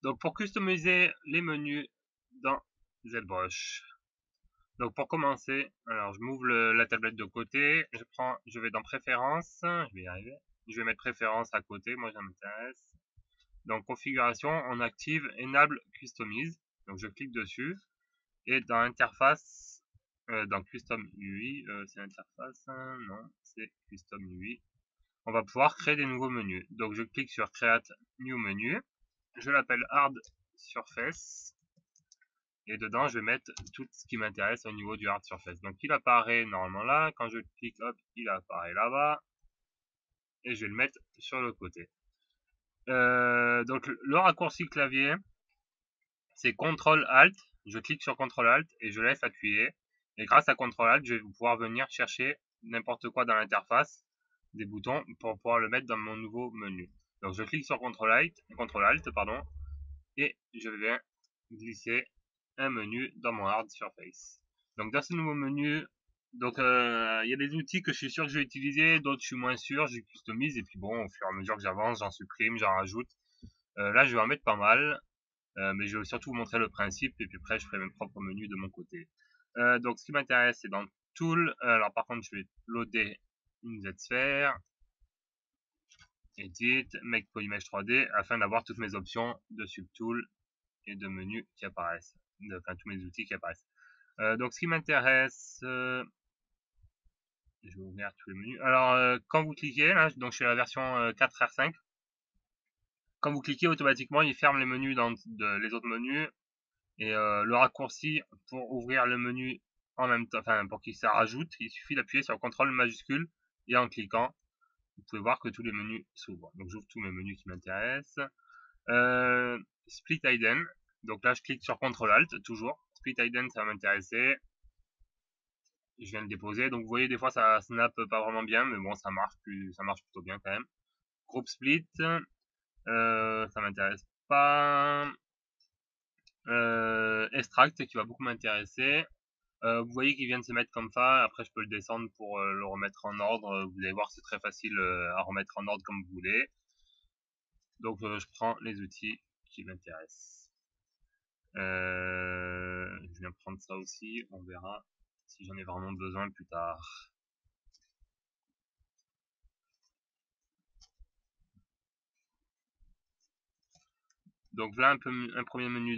Donc pour customiser les menus dans ZBrush. Donc pour commencer, alors je m'ouvre la tablette de côté, je vais dans préférences, je vais y arriver. Je vais mettre préférences à côté, moi ça m'intéresse. Donc configuration, on active Enable Customize. Donc je clique dessus et dans interface, dans Custom UI, c'est interface, non, c'est Custom UI. On va pouvoir créer des nouveaux menus. Donc je clique sur Create New Menu. Je l'appelle Hard Surface. Et dedans, je vais mettre tout ce qui m'intéresse au niveau du Hard Surface. Donc il apparaît normalement là. Quand je clique, hop, il apparaît là-bas. Et je vais le mettre sur le côté. Donc le raccourci clavier, c'est CTRL ALT. Je clique sur CTRL ALT et je laisse appuyer. Et grâce à CTRL ALT, je vais pouvoir venir chercher n'importe quoi dans l'interface, des boutons, pour pouvoir le mettre dans mon nouveau menu. Donc je clique sur CTRL ALT, pardon, et je vais glisser un menu dans mon Hard Surface. Donc dans ce nouveau menu, donc il y a des outils que je suis sûr que je vais utiliser, d'autres je suis moins sûr, je customise et puis bon, au fur et à mesure que j'avance, j'en supprime, j'en rajoute. Là je vais en mettre pas mal, mais je vais surtout vous montrer le principe et puis après je ferai mes propres menus de mon côté. Donc ce qui m'intéresse c'est dans Tool, alors par contre je vais loader une Z-Sphere, Edit, Make Polymesh 3D afin d'avoir toutes mes options de Subtool et de menus qui apparaissent, enfin tous mes outils qui apparaissent. Donc ce qui m'intéresse, je vais ouvrir tous les menus. Alors quand vous cliquez, là, donc je suis à la version 4R5, quand vous cliquez automatiquement il ferme les menus dans les autres menus et le raccourci pour ouvrir le menu en même temps, enfin pour qu'il se rajoute, il suffit d'appuyer sur CTRL majuscule et en cliquant, vous pouvez voir que tous les menus s'ouvrent. Donc j'ouvre tous mes menus qui m'intéressent. Split Hidden, donc là je clique sur CTRL ALT toujours. Split Hidden ça va m'intéresser. Je viens de déposer, donc vous voyez des fois ça snap pas vraiment bien, mais bon ça marche plutôt bien quand même. Group Split, ça m'intéresse pas. Extract qui va beaucoup m'intéresser. Vous voyez qu'il vient de se mettre comme ça, après je peux le descendre pour le remettre en ordre. Vous allez voir c'est très facile à remettre en ordre comme vous voulez. Donc je prends les outils qui m'intéressent. Je viens prendre ça aussi, on verra si j'en ai vraiment besoin plus tard. Donc voilà un premier menu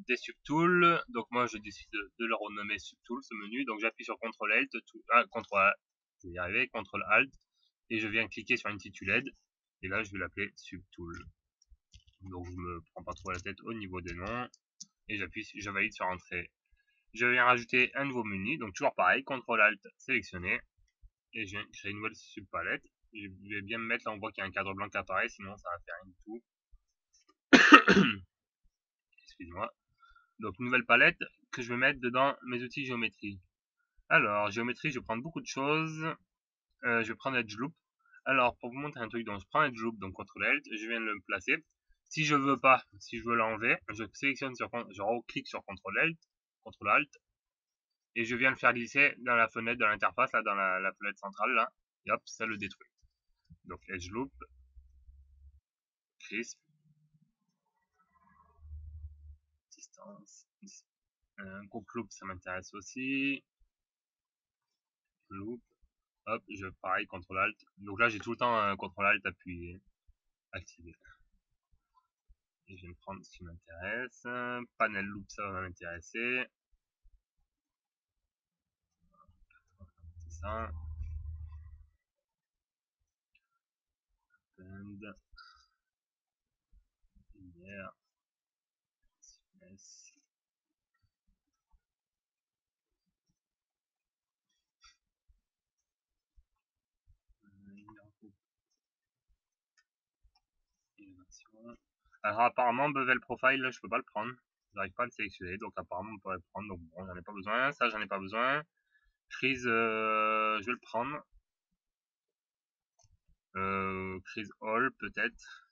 des subtools. Donc moi je décide de le renommer subtool ce menu. Donc j'appuie sur CTRL ALT, je vais y arriver, CTRL ALT, et je viens cliquer sur intituled. Et là je vais l'appeler subtool. Donc je me prends pas trop la tête au niveau des noms. Et je valide sur entrée. Je viens rajouter un nouveau menu. Donc toujours pareil, CTRL ALT sélectionné. Et je viens créer une nouvelle subpalette. Je vais bien me mettre là, on voit qu'il y a un cadre blanc qui apparaît, sinon ça va faire rien du tout. Excuse-moi. Donc nouvelle palette que je vais mettre dedans mes outils géométrie. Alors géométrie, je vais prendre beaucoup de choses. Je vais prendre Edge Loop. Alors pour vous montrer un truc, donc je prends Edge Loop, donc CTRL ALT, je viens de le placer. Si je veux pas, si je veux l'enlever, je sélectionne je reclique sur CTRL ALT, CTRL ALT, et je viens le faire glisser dans la fenêtre de l'interface, là dans la fenêtre centrale là, et hop, ça le détruit. Donc Edge Loop, Crisp, distance, groupe loop ça m'intéresse aussi, loop, hop, pareil, CTRL ALT. Donc là, j'ai tout le temps un CTRL ALT appuyé, activé. Et je vais me prendre ce qui m'intéresse. Panel loop, ça va m'intéresser. C'est ça. Append. Linéaire. Alors apparemment Bevel Profile là, je peux pas le prendre, j'arrive pas à le sélectionner, donc apparemment on pourrait le prendre, donc bon j'en ai pas besoin, ça j'en ai pas besoin. Freeze, je vais le prendre. Freeze All peut-être.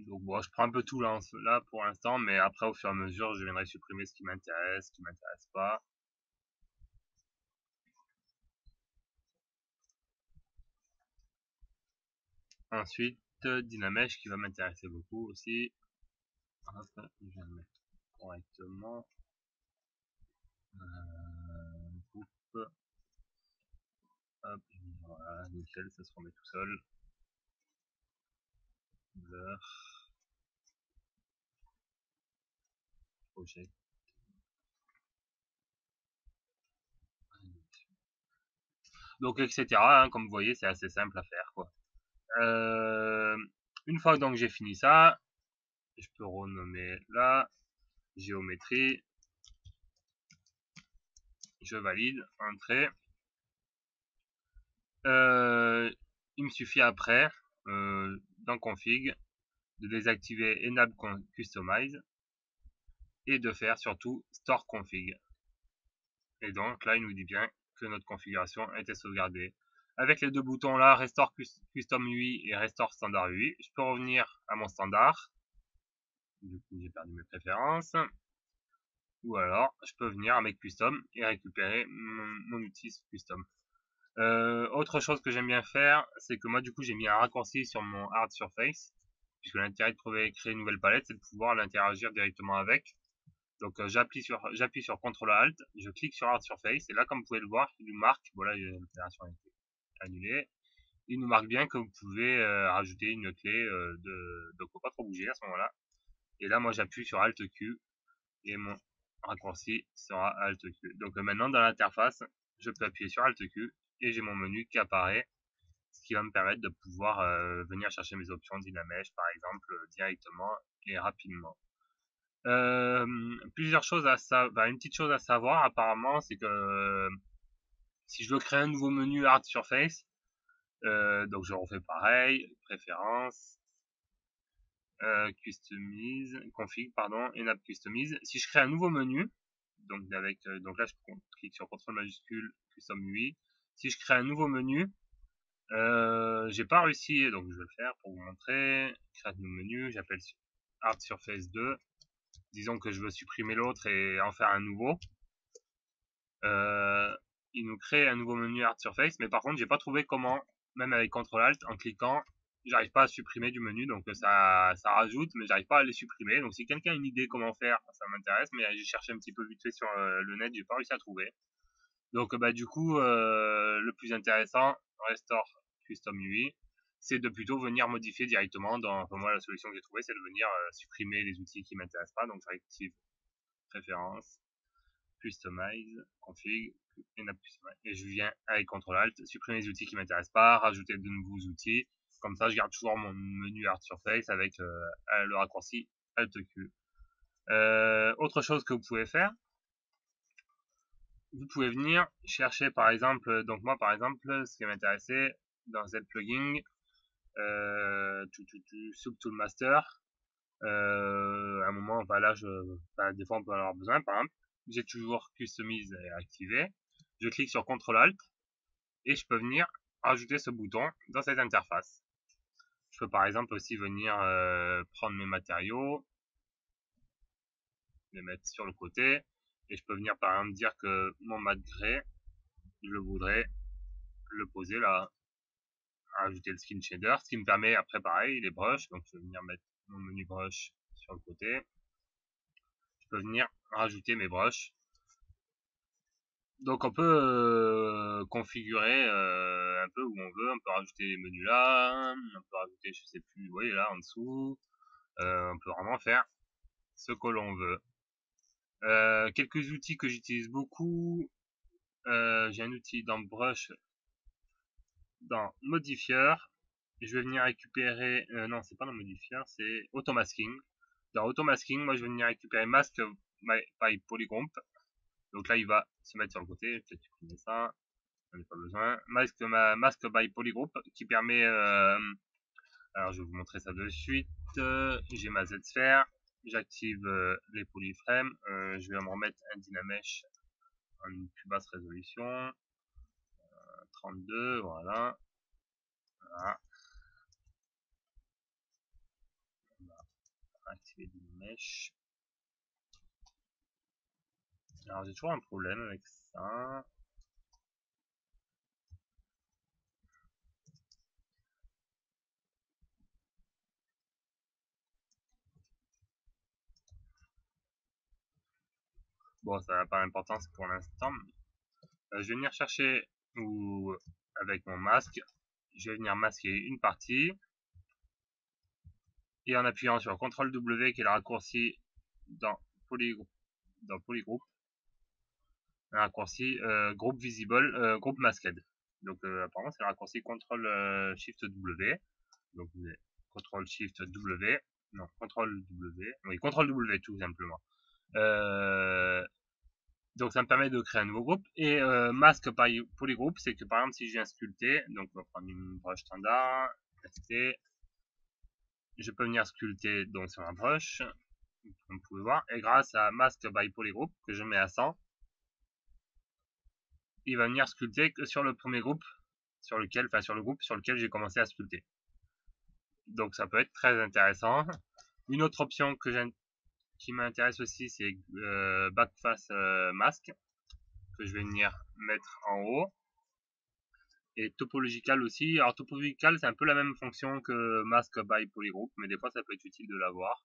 Donc bon je prends un peu tout là, pour l'instant, mais après au fur et à mesure je viendrai supprimer ce qui m'intéresse, ce qui m'intéresse pas. Ensuite, Dynamesh qui va m'intéresser beaucoup aussi. Hop, je vais le mettre correctement. Groupe. Hop, voilà, nickel, ça se remet tout seul. Blur. Projet. Donc, etc. Hein, comme vous voyez, c'est assez simple à faire, quoi. Une fois donc j'ai fini ça, je peux renommer là, géométrie, je valide, entrée. Il me suffit après, dans config, de désactiver enable customize et de faire surtout store config. Et donc là il nous dit bien que notre configuration a été sauvegardée. Avec les deux boutons là, restore custom UI et restore standard UI, je peux revenir à mon standard. Du coup j'ai perdu mes préférences. Ou alors je peux venir à mes custom et récupérer mon outil custom. Autre chose que j'aime bien faire, c'est que moi du coup j'ai mis un raccourci sur mon hard surface, puisque l'intérêt de créer une nouvelle palette, c'est de pouvoir l'interagir directement avec. Donc j'appuie sur CTRL ALT, je clique sur hard surface, et là comme vous pouvez le voir, il nous marque, voilà, l'opération a été annulée, il nous marque bien que vous pouvez rajouter une clé donc faut pas trop bouger à ce moment-là. Et là moi j'appuie sur Alt Q, et mon raccourci sera Alt Q. Donc maintenant dans l'interface, je peux appuyer sur Alt Q, et j'ai mon menu qui apparaît, ce qui va me permettre de pouvoir venir chercher mes options Dynamesh par exemple directement et rapidement. Plusieurs choses à savoir, une petite chose à savoir apparemment, c'est que si je veux créer un nouveau menu Hard Surface, donc je refais pareil, préférences, customize, config pardon, enable customize. Si je crée un nouveau menu, donc donc là je clique sur CTRL majuscule custom UI. Si je crée un nouveau menu, j'ai pas réussi, donc je vais le faire pour vous montrer. Créer un nouveau menu, j'appelle Hard Surface 2. Disons que je veux supprimer l'autre et en faire un nouveau. Il nous crée un nouveau menu Hard Surface, mais par contre j'ai pas trouvé comment, même avec CTRL ALT, en cliquant, j'arrive pas à supprimer du menu, donc ça rajoute, mais j'arrive pas à les supprimer. Donc si quelqu'un a une idée comment faire, ça m'intéresse, mais j'ai cherché un petit peu vite fait sur le net, j'ai pas réussi à trouver. Donc du coup, le plus intéressant, Restore Custom UI, c'est de plutôt venir modifier directement dans, enfin, moi la solution que j'ai trouvée, c'est de venir supprimer les outils qui m'intéressent pas, donc j'active préférences, customize, config, et je viens avec CTRL ALT, supprimer les outils qui m'intéressent pas, rajouter de nouveaux outils, comme ça je garde toujours mon menu Hard Surface avec le raccourci Alt Q. Autre chose que vous pouvez faire, vous pouvez venir chercher par exemple, donc moi par exemple, ce qui m'intéressait dans Z-Plugin, Subtoolmaster, à un moment, là, des fois on peut en avoir besoin, par exemple, j'ai toujours Customize activé, je clique sur CTRL ALT, et je peux venir rajouter ce bouton dans cette interface. Je peux par exemple aussi venir prendre mes matériaux, les mettre sur le côté, et je peux venir par exemple dire que mon mat grey, je voudrais le poser là, rajouter le skin shader, ce qui me permet après pareil les brushes, donc je vais venir mettre mon menu brush sur le côté, je peux venir rajouter mes brushes. Donc on peut configurer un peu où on veut, on peut rajouter les menus là, on peut rajouter je sais plus, vous voyez là en dessous, on peut vraiment faire ce que l'on veut. Quelques outils que j'utilise beaucoup, j'ai un outil dans Brush, dans Modifier, je vais venir récupérer, non c'est pas dans Modifier, c'est Automasking. Dans Automasking, moi je vais venir récupérer Mask by Polygroup, donc là il va se mettre sur le côté, je vais peut-être supprimer ça, j'en ai pas besoin. Mask by Polygroup qui permet, alors je vais vous montrer ça de suite, j'ai ma Z-Sphere, j'active les polyframes, je vais me remettre un Dynamesh en une plus basse résolution, 32, voilà. Voilà. On va activer Dynamesh. Alors j'ai toujours un problème avec ça. Bon, ça n'a pas d'importance pour l'instant. Je vais venir chercher, ou avec mon masque, je vais venir masquer une partie. Et en appuyant sur CTRL W, qui est le raccourci dans Polygroup, un raccourci groupe visible, groupe masked. Donc apparemment c'est le raccourci CTRL Shift W. Donc CTRL Shift W, non CTRL W, oui CTRL W tout simplement. Donc ça me permet de créer un nouveau groupe. Et masque par polygroup, c'est que par exemple si je viens sculpter, donc on va prendre une brush standard, je peux venir sculpter donc sur la brush, comme vous pouvez voir, et grâce à Mask by Polygroup que je mets à 100, il va venir sculpter que sur le premier groupe sur lequel, enfin sur le groupe sur lequel j'ai commencé à sculpter. Donc ça peut être très intéressant. Une autre option qui m'intéresse aussi, c'est Backface Mask, que je vais venir mettre en haut. Et Topological aussi. Alors Topological, c'est un peu la même fonction que Mask by Polygroup, mais des fois ça peut être utile de l'avoir.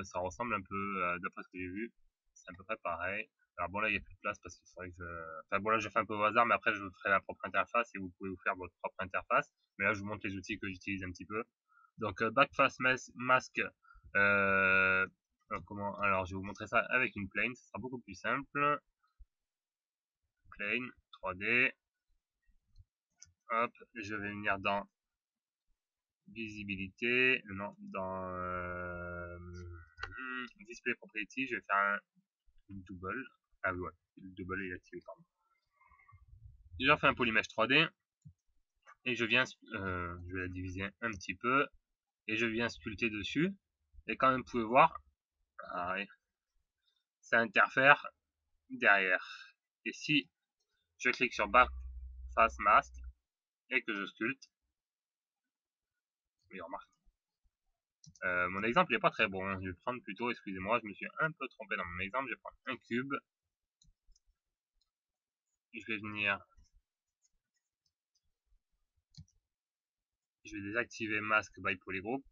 Ça ressemble un peu, d'après ce que j'ai vu, c'est à peu près pareil. Alors bon là il n'y a plus de place parce qu'il faudrait que je... Enfin bon là je fais un peu au hasard, mais après je vous ferai ma propre interface et vous pouvez vous faire votre propre interface. Mais là je vous montre les outils que j'utilise un petit peu. Donc Backface Mask, comment... Alors je vais vous montrer ça avec une plane, ce sera beaucoup plus simple. Plane, 3D. Hop, je vais venir dans visibilité, non, dans display property, je vais faire un double. Ah oui, ouais, le double est activé, pardon. J'en fais un polymesh 3D et je viens, je vais la diviser un petit peu et je viens sculpter dessus. Et comme vous pouvez voir, ça interfère derrière. Et si je clique sur Backface Mask et que je sculpte, oui, remarque. Mon exemple n'est pas très bon, je vais prendre plutôt, excusez-moi, je me suis un peu trompé dans mon exemple, je vais prendre un cube, je vais venir, je vais désactiver Mask by Polygroup,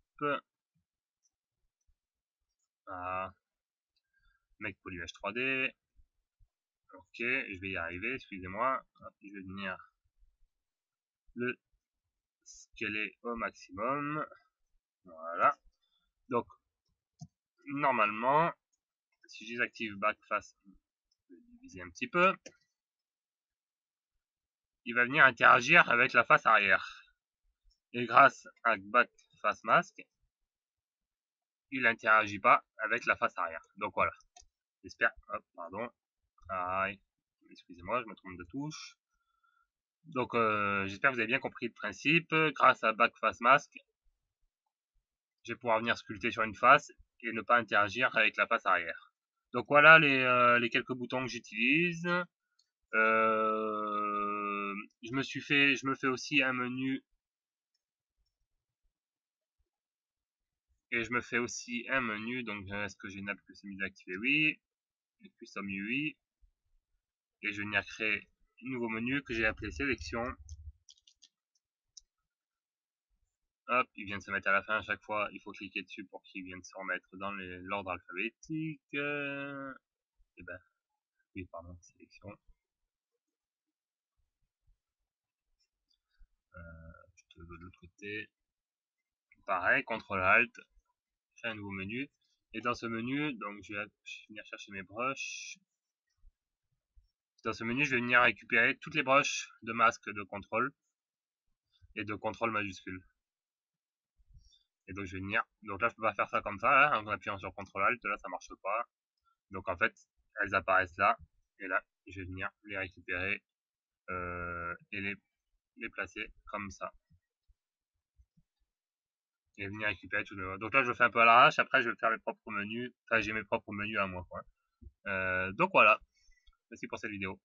Make Polymesh 3D, ok, je vais y arriver, excusez-moi, je vais venir le scaler au maximum, voilà, donc normalement, si je désactive Backface, je vais diviser un petit peu, il va venir interagir avec la face arrière. Et grâce à Backface Mask, il n'interagit pas avec la face arrière. Donc voilà. J'espère. Hop, pardon. Excusez-moi, je me trompe de touche. Donc j'espère que vous avez bien compris le principe. Grâce à Backface Mask, je vais pouvoir venir sculpter sur une face et ne pas interagir avec la face arrière. Donc voilà les quelques boutons que j'utilise. Je me fais aussi un menu. Et je me fais aussi un menu, donc est-ce que j'ai une app customisée activée? Oui. Custom UI. Et je vais venir créer un nouveau menu que j'ai appelé sélection. Hop, il vient de se mettre à la fin à chaque fois, il faut cliquer dessus pour qu'il vienne se remettre dans l'ordre alphabétique. Et ben, oui, pardon, sélection. Je te veux de l'autre côté. Pareil, CTRL ALT, créer un nouveau menu. Et dans ce menu, donc je vais venir chercher mes brushes. Dans ce menu, je vais venir récupérer toutes les brushes de masque de contrôle et de contrôle majuscule. Et donc je vais venir, donc là je peux pas faire ça comme ça, là, en appuyant sur CTRL ALT, là ça marche pas. Donc en fait, elles apparaissent là, et là je vais venir les récupérer et les placer comme ça. Et venir récupérer tout le... Donc là je le fais un peu à l'arrache, après je vais faire mes propres menus, enfin j'ai mes propres menus à moi, quoi. Donc voilà, merci pour cette vidéo.